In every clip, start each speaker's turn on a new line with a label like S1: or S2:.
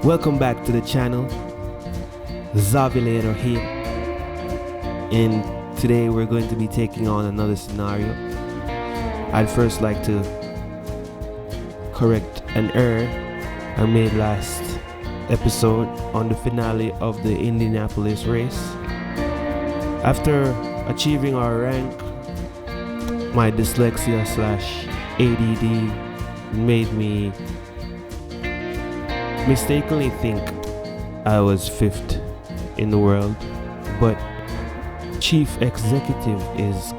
S1: Welcome back to the channel. Xavileiro here. And today we're going to be taking on another scenario. I'd first like to correct an error I made last episode on the finale of the Indianapolis race. After achieving our rank, my dyslexia / ADD made me mistakenly think I was 5th in the world, but chief executive is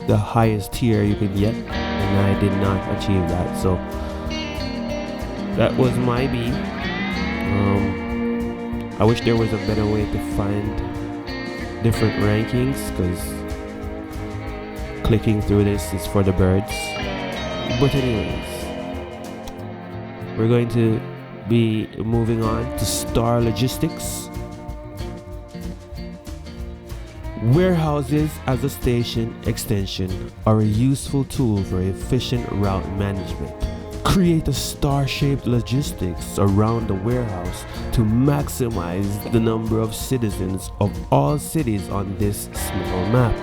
S1: the highest tier you can get, and I did not achieve that, so that was my B. I wish there was a better way to find different rankings, because clicking through this is for the birds. But anyways, we're going to be moving on to Star Logistics. Warehouses as a station extension are a useful tool for efficient route management. Create a star-shaped logistics around the warehouse to maximize the number of citizens of all cities on this small map.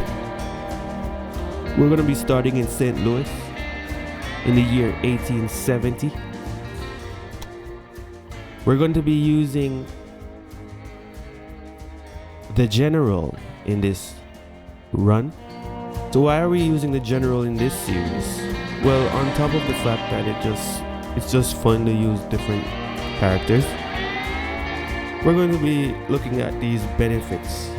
S1: We're going to be starting in St. Louis in the year 1870. We're going to be using the general in this run. So why are we using the general in this series? Well, on top of the fact that it's just fun to use different characters, we're going to be looking at these benefits,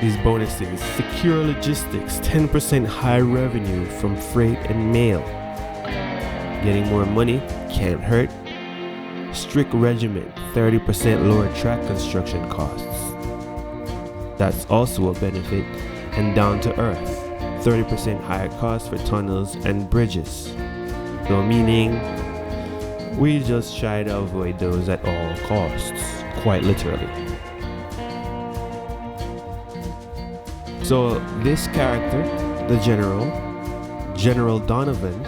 S1: these bonuses. Secure logistics, 10% high revenue from freight and mail. Getting more money can't hurt. Strict regiment, 30% lower track construction costs. That's also a benefit. And down to earth, 30% higher costs for tunnels and bridges. So meaning we just try to avoid those at all costs, quite literally. So this character, the General Donovan,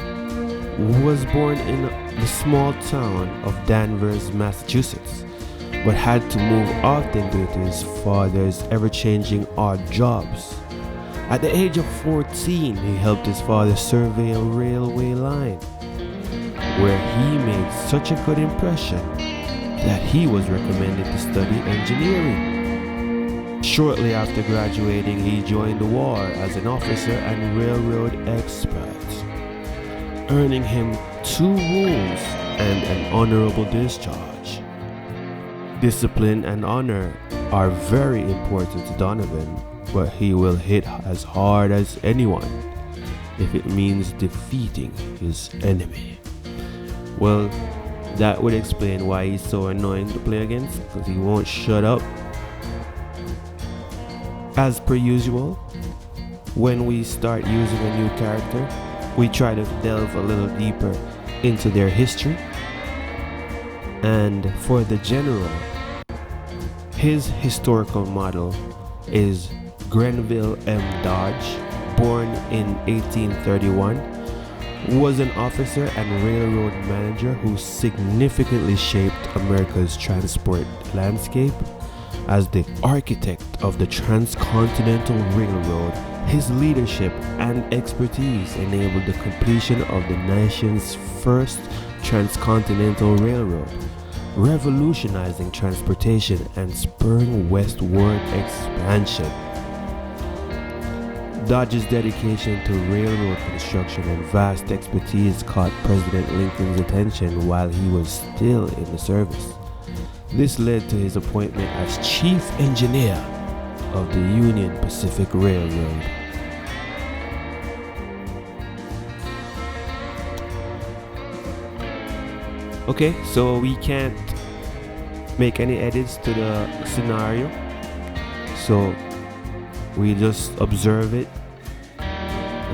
S1: was born in the small town of Danvers, Massachusetts, but had to move often due to his father's ever-changing odd jobs. At the age of 14, he helped his father survey a railway line, where he made such a good impression that he was recommended to study engineering. Shortly after graduating, he joined the war as an officer and railroad expert, earning him 2 wounds and an honorable discharge. Discipline and honor are very important to Donovan, but he will hit as hard as anyone if it means defeating his enemy. Well, that would explain why he's so annoying to play against, because he won't shut up. As per usual, when we start using a new character, we try to delve a little deeper into their history. And for the general, his historical model is Grenville M. Dodge, born in 1831, was an officer and railroad manager who significantly shaped America's transport landscape. As the architect of the Transcontinental Railroad, his leadership and expertise enabled the completion of the nation's first transcontinental railroad, revolutionizing transportation and spurring westward expansion. Dodge's dedication to railroad construction and vast expertise caught President Lincoln's attention while he was still in the service. This led to his appointment as chief engineer of the Union Pacific Railroad. Okay, so we can't make any edits to the scenario, so we just observe it,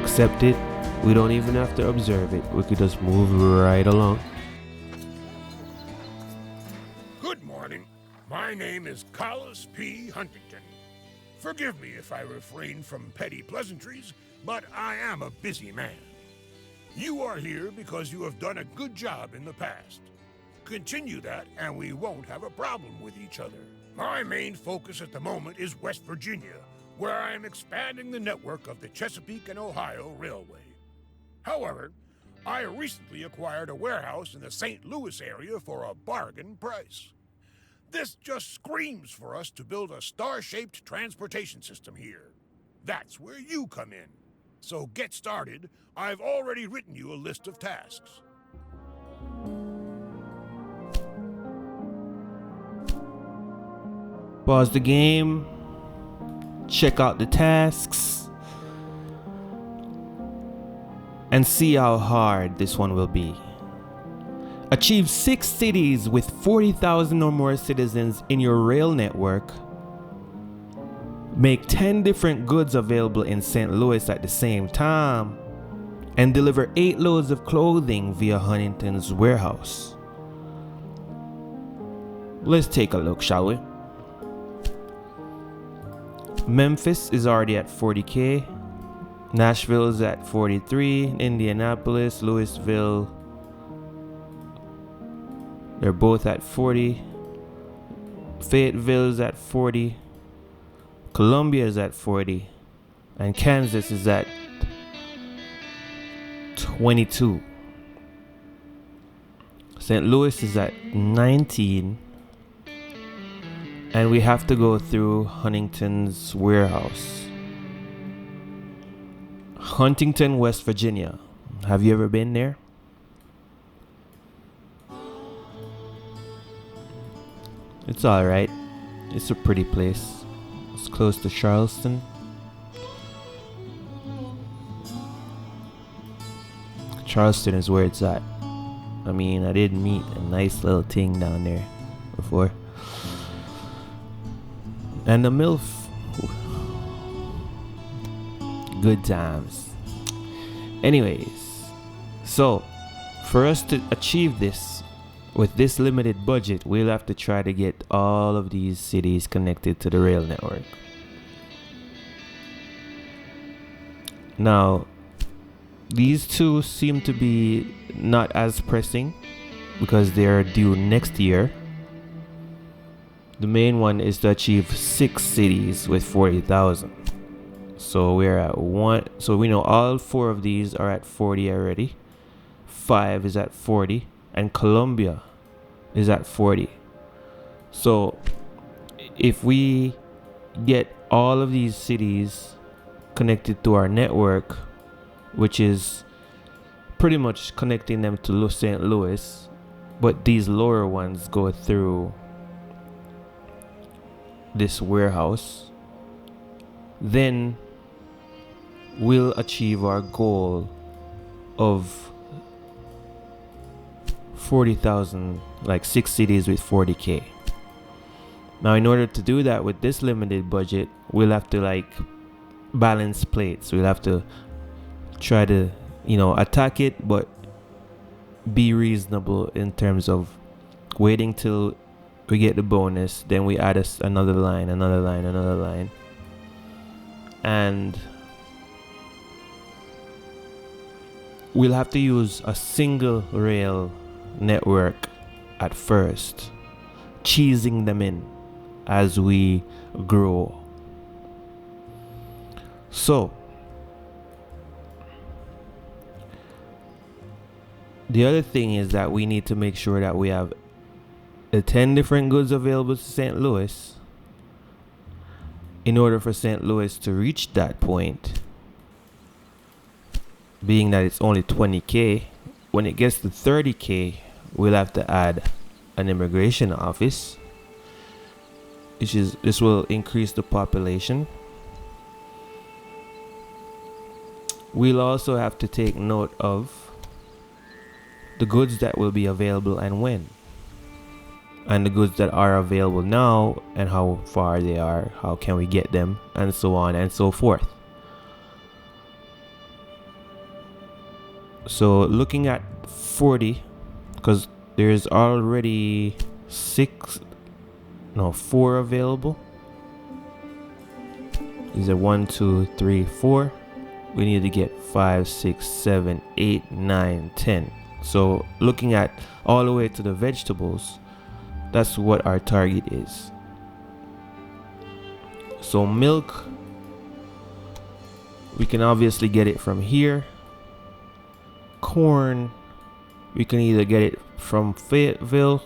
S1: accept it. We don't even have to observe it, we could just move right along.
S2: My name is Collis P. Huntington. Forgive me if I refrain from petty pleasantries, but I am a busy man. You are here because you have done a good job in the past. Continue that, and we won't have a problem with each other. My main focus at the moment is West Virginia, where I am expanding the network of the Chesapeake and Ohio Railway. However, I recently acquired a warehouse in the St. Louis area for a bargain price. This just screams for us to build a star-shaped transportation system here. That's where you come in. So get started. I've already written you a list of tasks.
S1: Pause the game. Check out the tasks. And see how hard this one will be. Achieve 6 cities with 40,000 or more citizens in your rail network. Make 10 different goods available in St. Louis at the same time. And deliver 8 loads of clothing via Huntington's warehouse. Let's take a look, shall we? Memphis is already at 40K. Nashville is at 43. Indianapolis, Louisville, they're both at 40. Fayetteville is at 40. Columbia is at 40. And Kansas is at 22. St. Louis is at 19. And we have to go through Huntington's warehouse. Huntington, West Virginia. Have you ever been there? It's alright. It's a pretty place. It's close to Charleston. Charleston is where it's at. I mean, I did meet a nice little thing down there before. And the MILF. Good times. Anyways, so for us to achieve this with this limited budget, we'll have to try to get all of these cities connected to the rail network. Now, these two seem to be not as pressing because they are due next year. The main one is to achieve 6 cities with 40,000. So we're at 1. So we know all 4 of these are at 40 already. 5 is at 40. And Columbia is at 40. So if we get all of these cities connected to our network, which is pretty much connecting them to St. Louis, but these lower ones go through this warehouse, then we'll achieve our goal of 40,000, like 6 cities with 40K. Now, in order to do that with this limited budget, we'll have to like balance plates. We'll have to try to, attack it, but be reasonable in terms of waiting till we get the bonus. Then we add another line. And we'll have to use a single rail network at first, cheesing them in as we grow. So the other thing is that we need to make sure that we have 10 different goods available to St. Louis in order for St. Louis to reach that point. Being that it's only 20K, when it gets to 30K, we'll have to add an immigration office. This will increase the population. We'll also have to take note of the goods that will be available and when, and the goods that are available now and how far they are, how can we get them, and so on and so forth. So looking at 40, because there's already 4 available. These are 1, 2, 3, 4. We need to get 5, 6, 7, 8, 9, 10. So looking at all the way to the vegetables, that's what our target is. So milk, we can obviously get it from here. Corn, we can either get it from Fayetteville,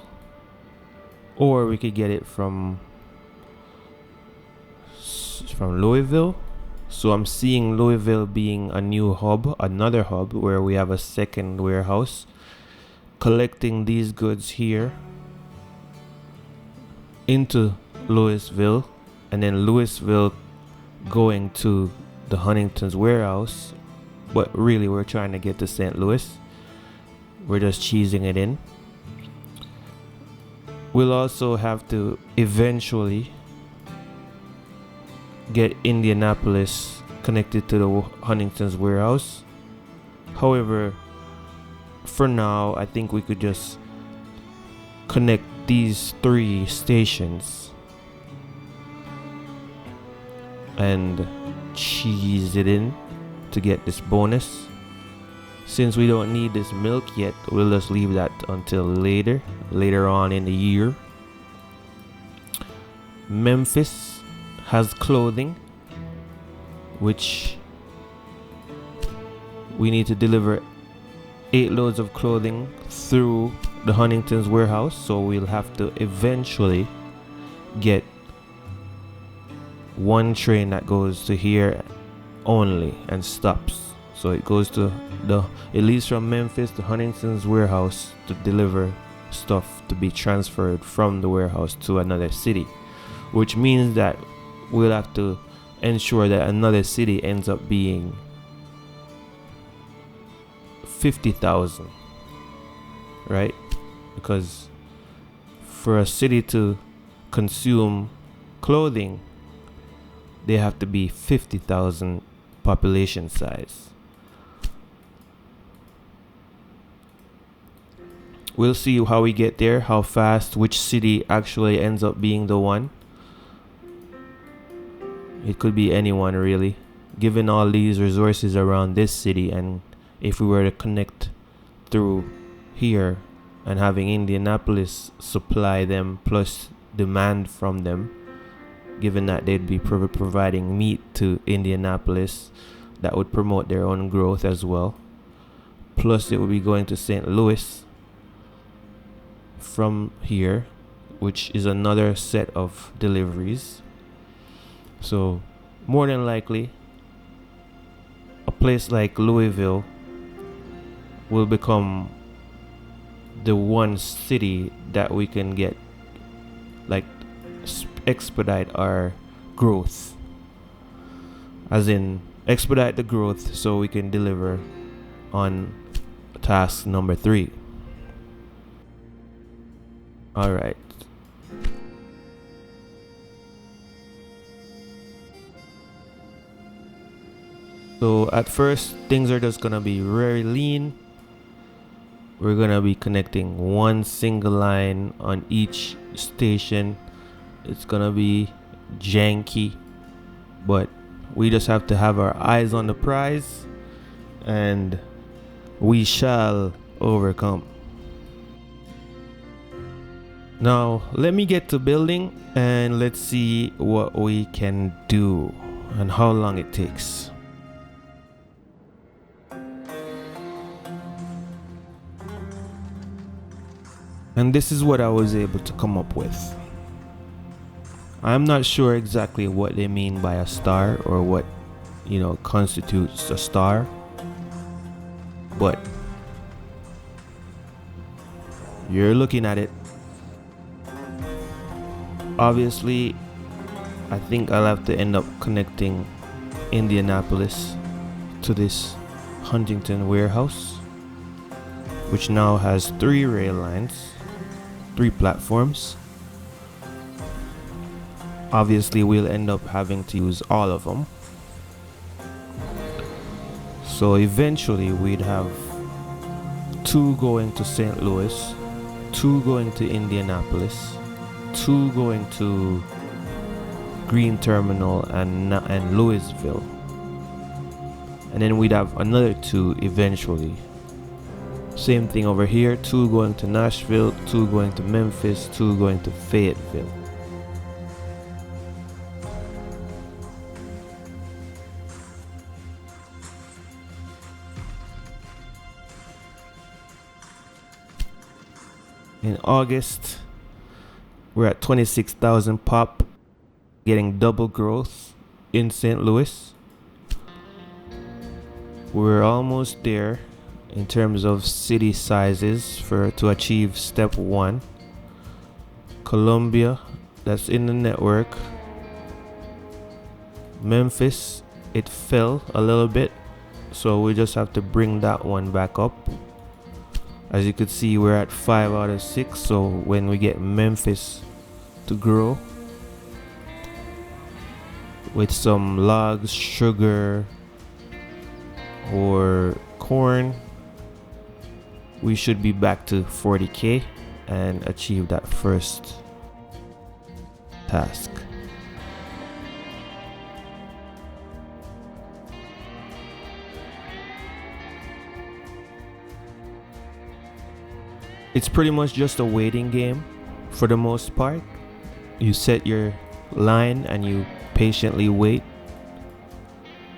S1: or we could get it from Louisville. So I'm seeing Louisville being a new hub, another hub where we have a second warehouse collecting these goods here into Louisville, and then Louisville going to the Huntington's warehouse. But really we're trying to get to St. Louis. We're just cheesing it in. We'll also have to eventually get Indianapolis connected to the Huntington's warehouse. However, for now, I think we could just connect these 3 stations and cheese it in to get this bonus. Since we don't need this milk yet, we'll just leave that until later on in the year. Memphis has clothing, which we need to deliver 8 loads of clothing through the Huntington's warehouse, so we'll have to eventually get 1 train that goes to here only and stops. So it goes to it leaves from Memphis to Huntington's warehouse to deliver stuff to be transferred from the warehouse to another city, which means that we'll have to ensure that another city ends up being 50,000, right? Because for a city to consume clothing, they have to be 50,000 population size. We'll see how we get there, how fast, which city actually ends up being the one. It could be anyone really, given all these resources around this city, and if we were to connect through here and having Indianapolis supply them plus demand from them, given that they'd be providing meat to Indianapolis, that would promote their own growth as well. Plus it would be going to St. Louis from here, which is another set of deliveries. So more than likely a place like Louisville will become the one city that we can get, like, expedite our growth, as in expedite the growth so we can deliver on task number 3. All right. So at first things are just gonna be very lean. We're gonna be connecting 1 single line on each station. It's gonna be janky, but we just have to have our eyes on the prize, and we shall overcome. Now let me get to building and let's see what we can do and how long it takes. And this is what I was able to come up with. I'm not sure exactly what they mean by a star or what, constitutes a star. But you're looking at it. Obviously, I think I'll have to end up connecting Indianapolis to this Huntington warehouse, which now has 3 rail lines, 3 platforms. Obviously, we'll end up having to use all of them. So eventually we'd have 2 going to St. Louis, 2 going to Indianapolis, 2 going to Green Terminal and Louisville. And then we'd have another 2 eventually Same thing over here, 2 going to Nashville, 2 going to Memphis, 2 going to Fayetteville. In August, we're at 26,000 pop, getting double growth in St. Louis. We're almost there in terms of city sizes to achieve step 1. Columbia, that's in the network. Memphis, it fell a little bit, so we just have to bring that one back up. As you could see, we're at 5 out of 6, so when we get Memphis to grow with some logs, sugar, or corn, we should be back to 40k and achieve that first task. It's pretty much just a waiting game for the most part. You set your line and you patiently wait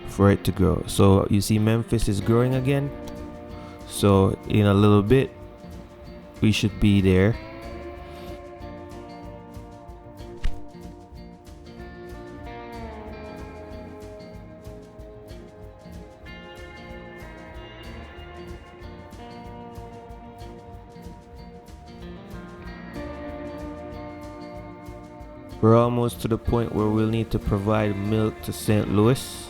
S1: for it to grow. So you see Memphis is growing again. So in a little bit, we should be there. We're almost to the point where we'll need to provide milk to St. Louis,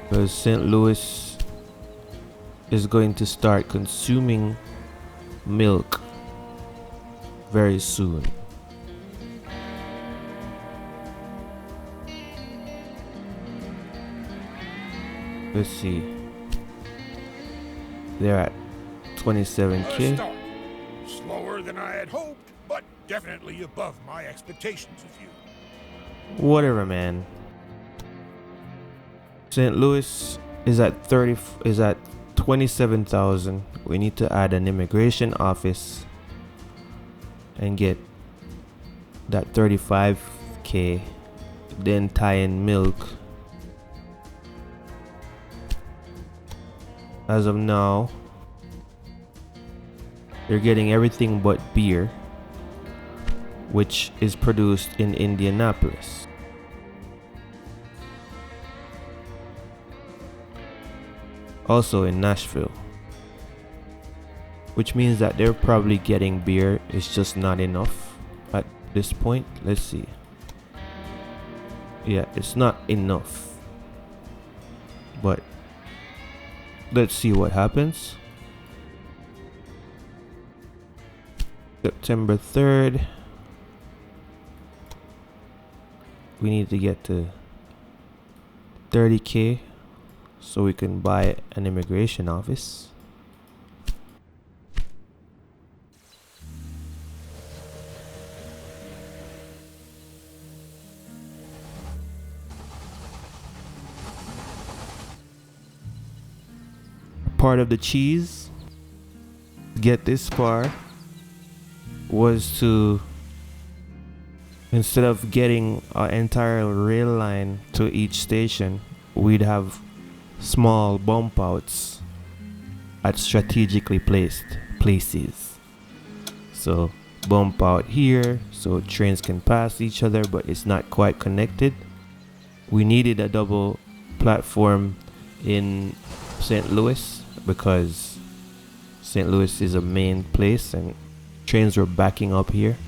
S1: because St. Louis is going to start consuming milk very soon. Let's see. They're at 27k.
S2: Slower than I had hoped, but definitely above my expectations of you.
S1: Whatever, man. St. Louis is at 27,000. We need to add an immigration office and get that 35k, then tie in milk. As of now, they're getting everything but beer, which is produced in Indianapolis. Also in Nashville, which means that they're probably getting beer. It's just not enough at this point. Let's see. Yeah, it's not enough, but let's see what happens. September 3rd, we need to get to 30k so we can buy an immigration office. Part of the cheese to get this far was to, instead of getting an entire rail line to each station, we'd have small bump outs at strategically placed places. So bump out here so trains can pass each other, but it's not quite connected. We needed a double platform in St. Louis because St. Louis is a main place and trains were backing up here.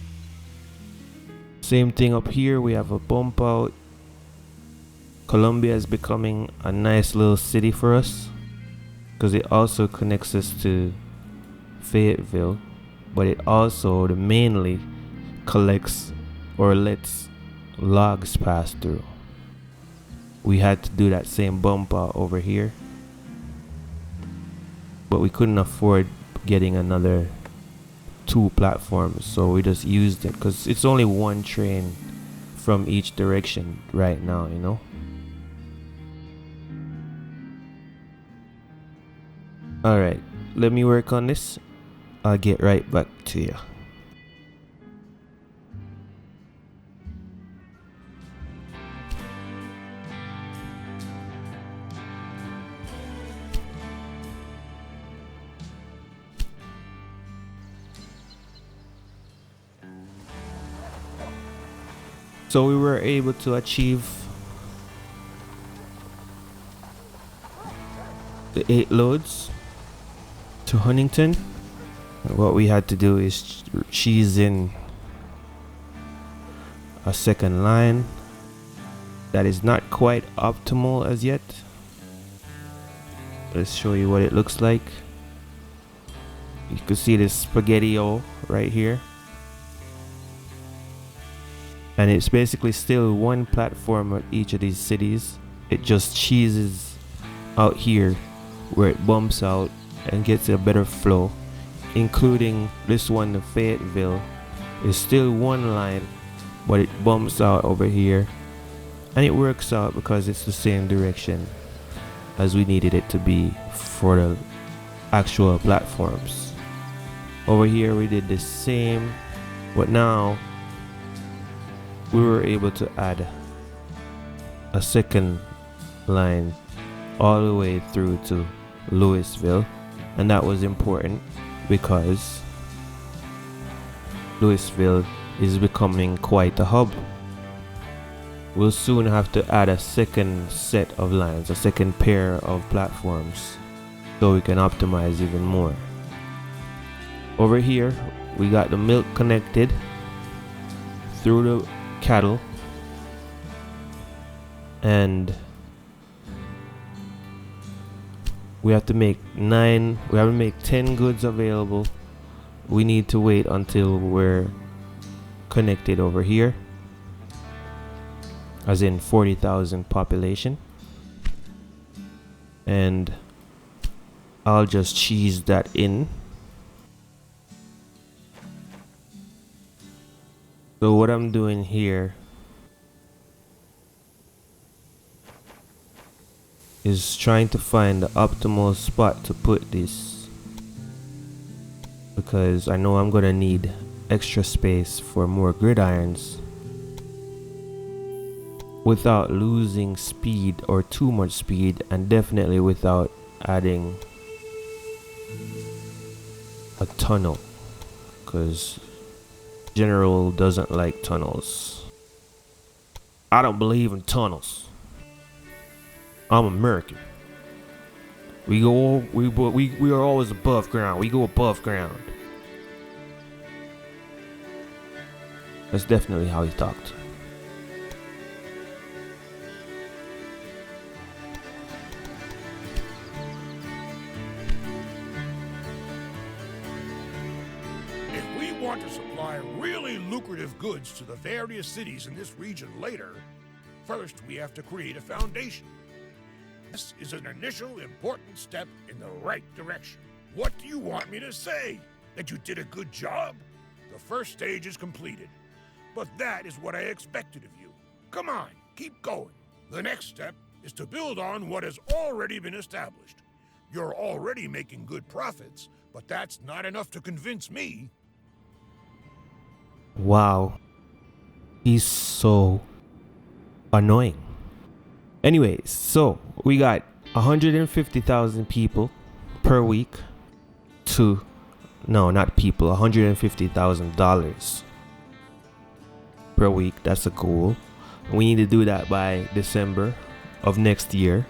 S1: Same thing up here, we have a bump out. Columbia is becoming a nice little city for us because it also connects us to Fayetteville, but it also mainly collects or lets logs pass through. We had to do that same bump out over here, but we couldn't afford getting another 2 platforms, so we just used it because it's only 1 train from each direction right now, you know. Alright, let me work on this. I'll get right back to you. So we were able to achieve the 8 loads to Huntington. What we had to do is cheese in a second line that is not quite optimal as yet. Let's show you what it looks like. You can see this spaghetti-o right here. And it's basically still one platform at each of these cities. It just cheeses out here where it bumps out and gets a better flow, including this one, the Fayetteville, is still one line, but it bumps out over here, and it works out because it's the same direction as we needed it to be for the actual platforms. Over here we did the same, but now we were able to add a second line all the way through to Louisville, and that was important because Louisville is becoming quite a hub. We'll soon have to add a second set of lines, a second pair of platforms, so we can optimize even more. Over here we got the milk connected through the cattle, and we have to make 10 goods available. We need to wait until we're connected over here, as in 40,000 population, and I'll just cheese that in. So what I'm doing here is trying to find the optimal spot to put this, because I know I'm gonna need extra space for more gridirons without losing speed or too much speed, and definitely without adding a tunnel, because General doesn't like tunnels. I don't believe in tunnels. I'm American. We are always above ground. We go above ground. That's definitely how he talked.
S2: If we want to supply really lucrative goods to the various cities in this region later, first we have to create a foundation. This is an initial important step in the right direction. What do you want me to say? That you did a good job? The first stage is completed. But that is what I expected of you. Come on, keep going. The next step is to build on what has already been established. You're already making good profits, but that's not enough to convince me.
S1: Wow. He's so annoying. Anyways, so we got 150,000 people per week to, no, not people, $150,000 per week. That's a goal. We need to do that by December of next year.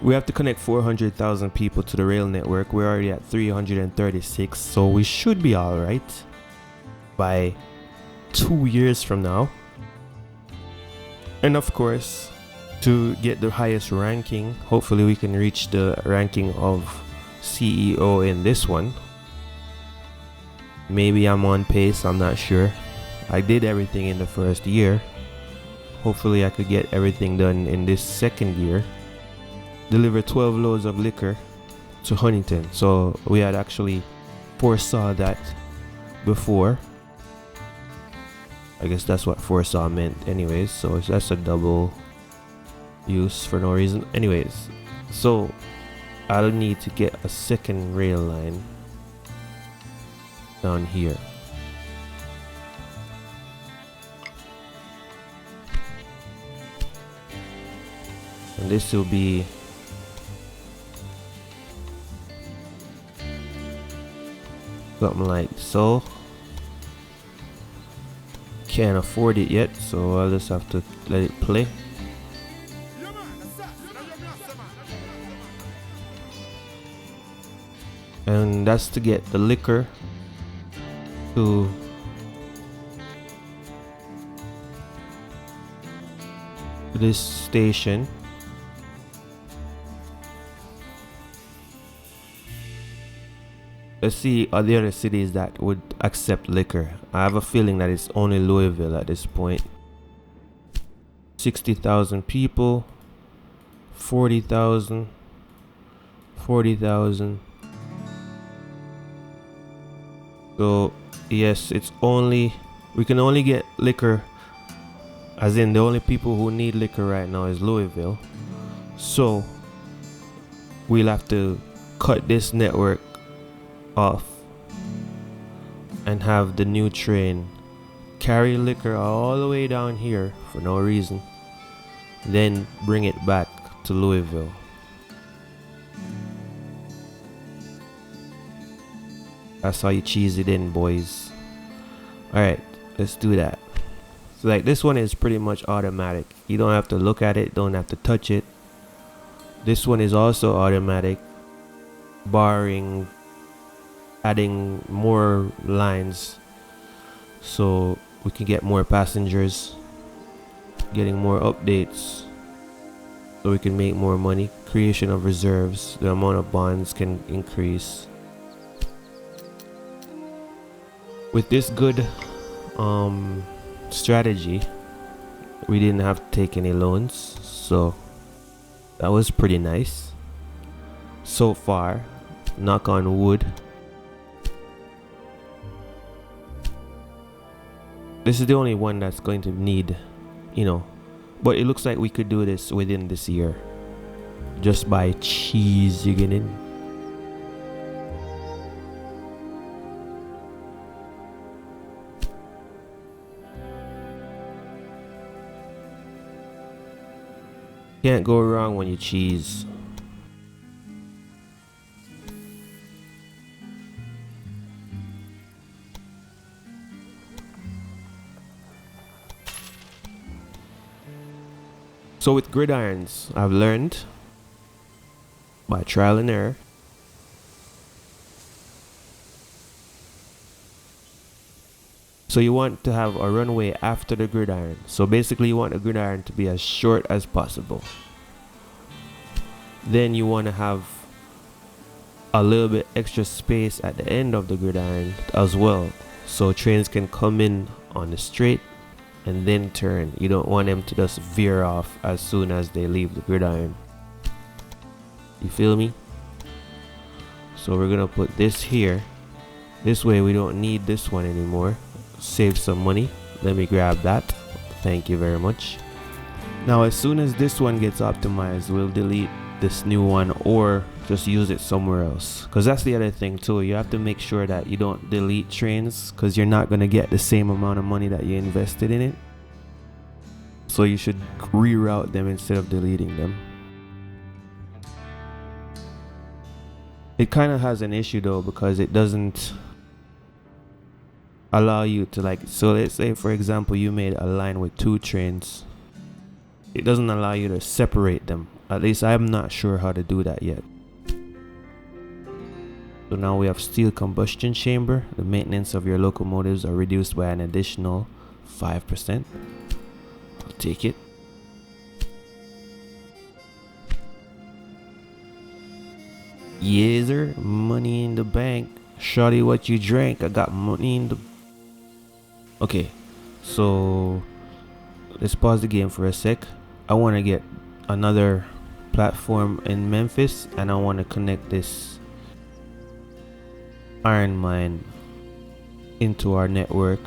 S1: We have to connect 400,000 people to the rail network. We're already at 336, so we should be all right by 2 years from now. And of course, to get the highest ranking, hopefully we can reach the ranking of CEO in this one. Maybe I'm on pace, I'm not sure. I did everything in the first year. Hopefully I could get everything done in this second year. Deliver 12 loads of liquor to Huntington. So we had actually foresaw that before. I guess that's what foresaw meant anyways. So that's a double use for no reason. Anyways, so I'll need to get a second rail line down here. And this will be something like so. Can't afford it yet, so I'll just have to let it play. And that's to get the liquor to this station. Let's see are the other cities that would accept liquor. I have a feeling that it's only Louisville at this point. 60,000 people, 40,000, 40,000. So yes, it's only, we can only get liquor, as in the only people who need liquor right now is Louisville. So we'll have to cut this network off and have the new train carry liquor all the way down here for no reason, then bring it back to Louisville. That's how you cheese it in, boys. Alright, let's do that. So like this one is pretty much automatic. You don't have to look at it, don't have to touch it. This one is also automatic, barring adding more lines so we can get more passengers, getting more updates so we can make more money, creation of reserves, the amount of bonds can increase. With this good strategy, we didn't have to take any loans, so that was pretty nice so far, knock on wood. This is the only one that's going to need, you know, but it looks like we could do this within this year just by cheesing it in. Can't go wrong when you cheese. So with gridirons, I've learned by trial and error so you want to have a runway after the gridiron. So basically you want the gridiron to be as short as possible. Then you want to have a little bit extra space at the end of the gridiron as well, so trains can come in on the straight and then turn. You don't want them to just veer off as soon as they leave the gridiron. You feel me? So we're gonna put this here. This way we don't need this one anymore. Save some money. Let me grab that. Thank you very much. Now as soon as this one gets optimized, we'll delete this new one or just use it somewhere else, because that's the other thing too. You have to make sure that you don't delete trains, because you're not going to get the same amount of money that you invested in it. So you should reroute them instead of deleting them. It kind of has an issue though, because it doesn't allow you to, like, so let's say for example you made a line with 2 trains. It doesn't allow you to separate them. At least I'm not sure how to do that yet. So now we have steel combustion chamber. The maintenance of your locomotives are reduced by an additional 5%. I'll take it. Yes sir, money in the bank. Shawty, what you drank? I got money in the... Okay, so let's pause the game for a sec. I want to get another platform in Memphis, and I want to connect this iron mine into our network.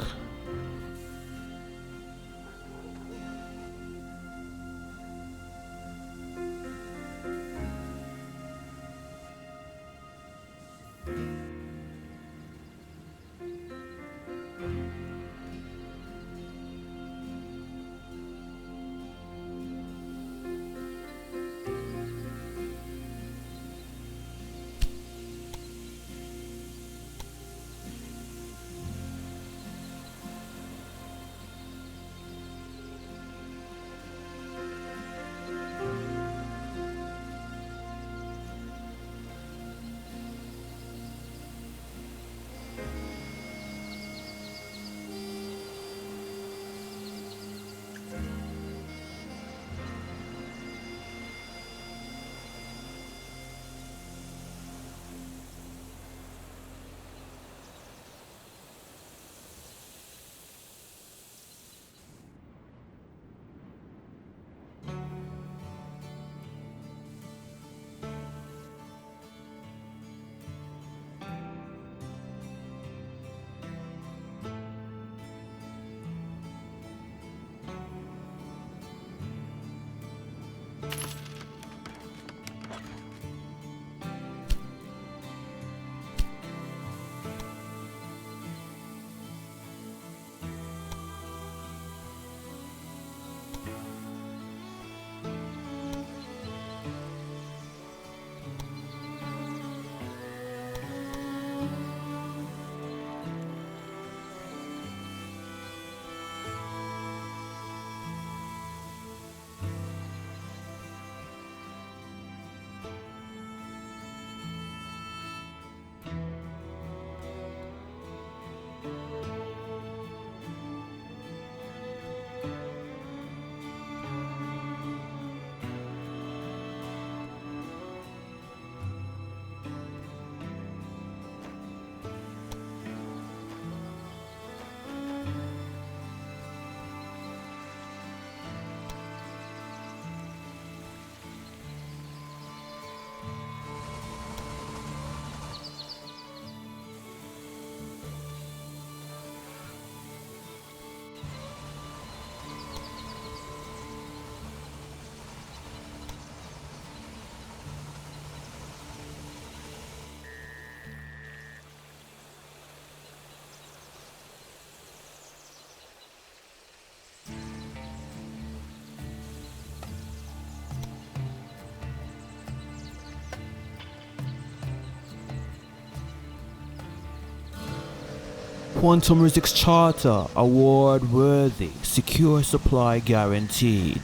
S3: Quantum Physics Charter, award worthy, secure supply guaranteed.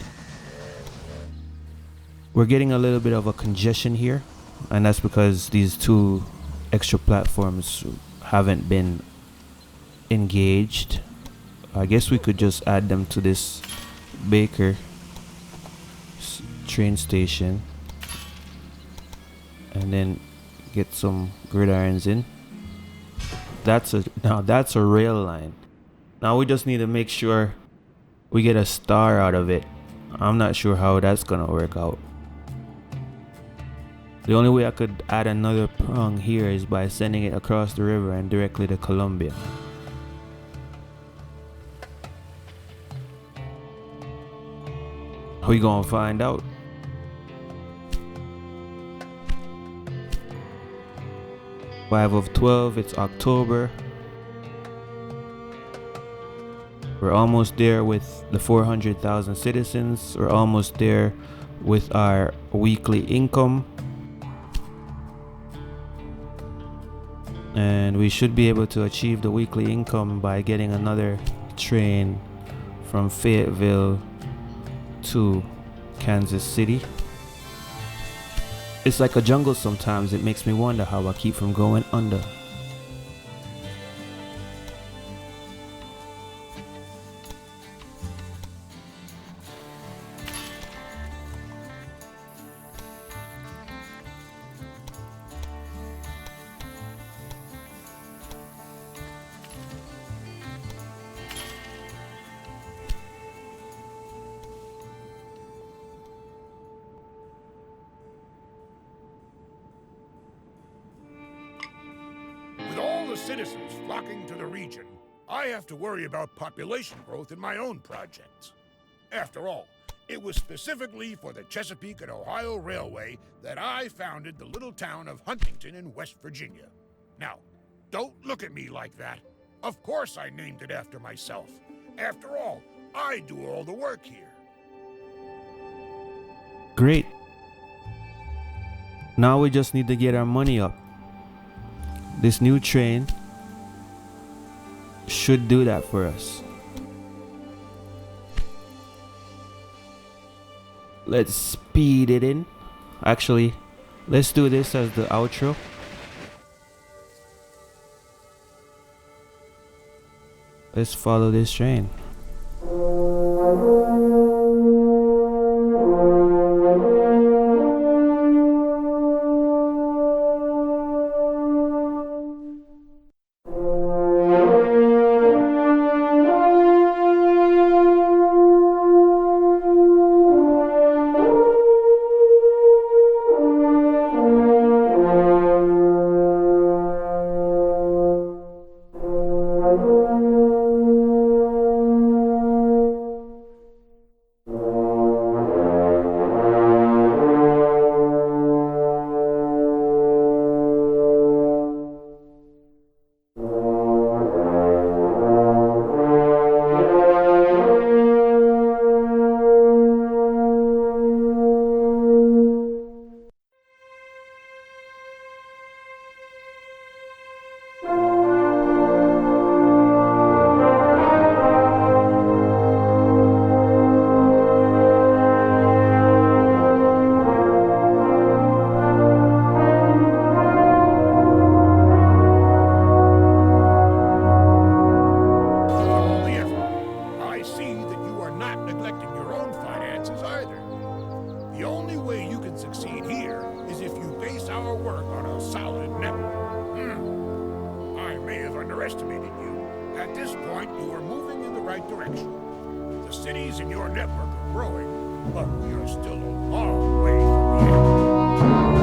S3: We're getting a little bit of a congestion here, and that's because these two extra platforms haven't been engaged. I guess we could just add them to this Baker train station and then get some gridirons in. That's a rail line. Now we just need to make sure we get a star out of it. I'm not sure how that's gonna work out. The only way I could add another prong here is by sending it across the river and directly to Columbia. We gonna find out. Five of 12, it's October. We're almost there with the 400,000 citizens. We're almost there with our weekly income. And we should be able to achieve the weekly income by getting another train from Fayetteville to Kansas City. It's like a jungle sometimes. It makes me wonder how I keep from going under.
S2: Citizens flocking to the region, I have to worry about population growth in my own projects. After all, it was specifically for the Chesapeake and Ohio Railway that I founded the little town of Huntington in West Virginia. Now, don't look at me like that. Of course I named it after myself. After all, I do all the work here.
S3: Great. Now we just need to get our money up. This new train should do that for us. Let's speed it in. Actually, let's do this as the outro. Let's follow this train.
S2: The only way you can succeed here is if you base our work on a solid network. I may have underestimated you. At this point, you are moving in the right direction. The cities in your network are growing, but we are still a long way from the end.